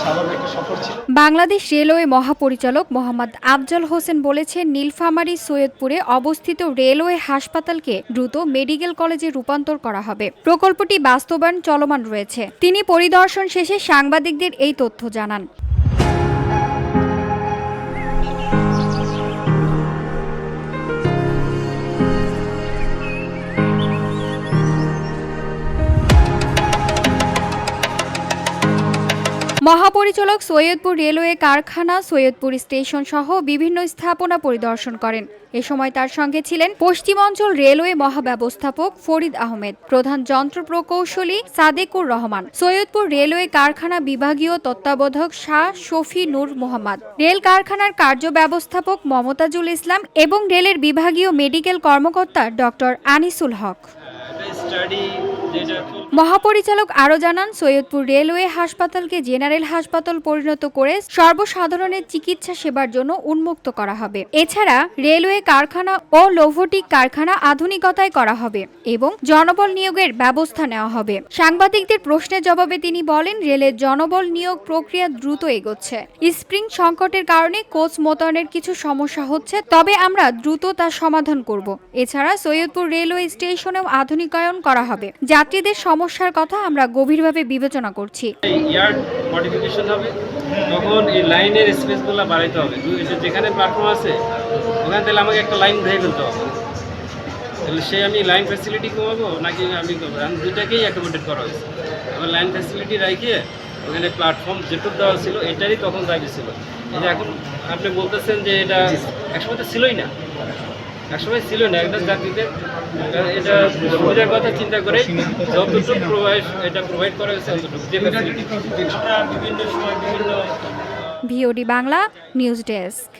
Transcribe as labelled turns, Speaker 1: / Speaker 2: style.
Speaker 1: স্বাভাবিক একটা সফর ছিল।
Speaker 2: বাংলাদেশ রেলওয়ে মহাপরিচালক মোহাম্মদ আফজল হোসেন বলেছেন, নীলফামারী সৈয়দপুরে অবস্থিত রেলওয়ে হাসপাতালকে দ্রুত মেডিকেল কলেজে রূপান্তর করা হবে। প্রকল্পটি বাস্তবায়ন চলমান রয়েছে। তিনি পরিদর্শন শেষে সাংবাদিকদের এই তথ্য জানান। মহাপরিচালক সৈয়দপুর রেলওয়ে কারখানা, সৈয়দপুর স্টেশন সহ বিভিন্ন স্থাপনা পরিদর্শন করেন। এ সময় তার সঙ্গে ছিলেন পশ্চিমাঞ্চল রেলওয়ে মহাব্যবস্থাপক ফরিদ আহমেদ, প্রধান যন্ত্র প্রকৌশলী সাদেকুর রহমান, সৈয়দপুর রেলওয়ে কারখানা বিভাগীয় তত্ত্বাবধায়ক শাহ শফি নূর মোহাম্মদ, রেল কারখানার কার্য ব্যবস্থাপক মমতাজুল ইসলাম এবং রেলের বিভাগীয় মেডিকেল কর্মকর্তা ডক্টর আনিসুল হক। মহাপরিচালক আরও জানান, সৈয়দপুর রেলওয়ে হাসপাতালকে জেনারেল হাসপাতাল পরিণত করে সর্বসাধারণের চিকিৎসা সেবার জন্য উন্মুক্ত করা হবে। এছাড়া রেলওয়ে কারখানা ও লৌহটিক কারখানা আধুনিকতায় করা হবে এবং জনবল নিয়োগের ব্যবস্থা নেওয়া হবে। সাংবাদিকদের প্রশ্নের জবাবে তিনি বলেন, রেলের জনবল নিয়োগ প্রক্রিয়া দ্রুত এগোচ্ছে। স্প্রিং সংকটের কারণে কোচ মোতায়েনের কিছু সমস্যা হচ্ছে, তবে আমরা দ্রুত তার সমাধান করব। এছাড়া সৈয়দপুর রেলওয়ে স্টেশনেও আধুনিকায়ন করা হবে। যাত্রীদের সমস্যার কথা আমরা গভীরভাবে বিবেচনা করছি।
Speaker 3: ইয়ার্ড মডিফিকেশন হবে, তখন এই লাইনের স্পেসগুলো বাড়াইতে হবে। যেখানে প্ল্যাটফর্ম আছে ওখানে তাহলে আমাকে একটা লাইন ধরে ফেলতে হবে। তাহলে আমি লাইন ফ্যাসিলিটি কমাবো নাকি আমি দুটাকেই অ্যাকোমোডেট করা হয়েছে। আমার লাইন ফ্যাসিলিটি রাখিয়ে ওখানে প্ল্যাটফর্ম যেটুকু দেওয়া ছিল এটারই তখন দাবি ছিল। এই যে এখন আপনি বলতেছেন যে এটা একসময় তো ছিলই না, একসময় ছিল না। একটা যাত্রীদের এটা সুবিধার কথা চিন্তা করে যতটুকু প্রোভাইড করা হয়েছে বিভিন্ন সময় বিভিন্ন।
Speaker 2: VOD Bangla news desk.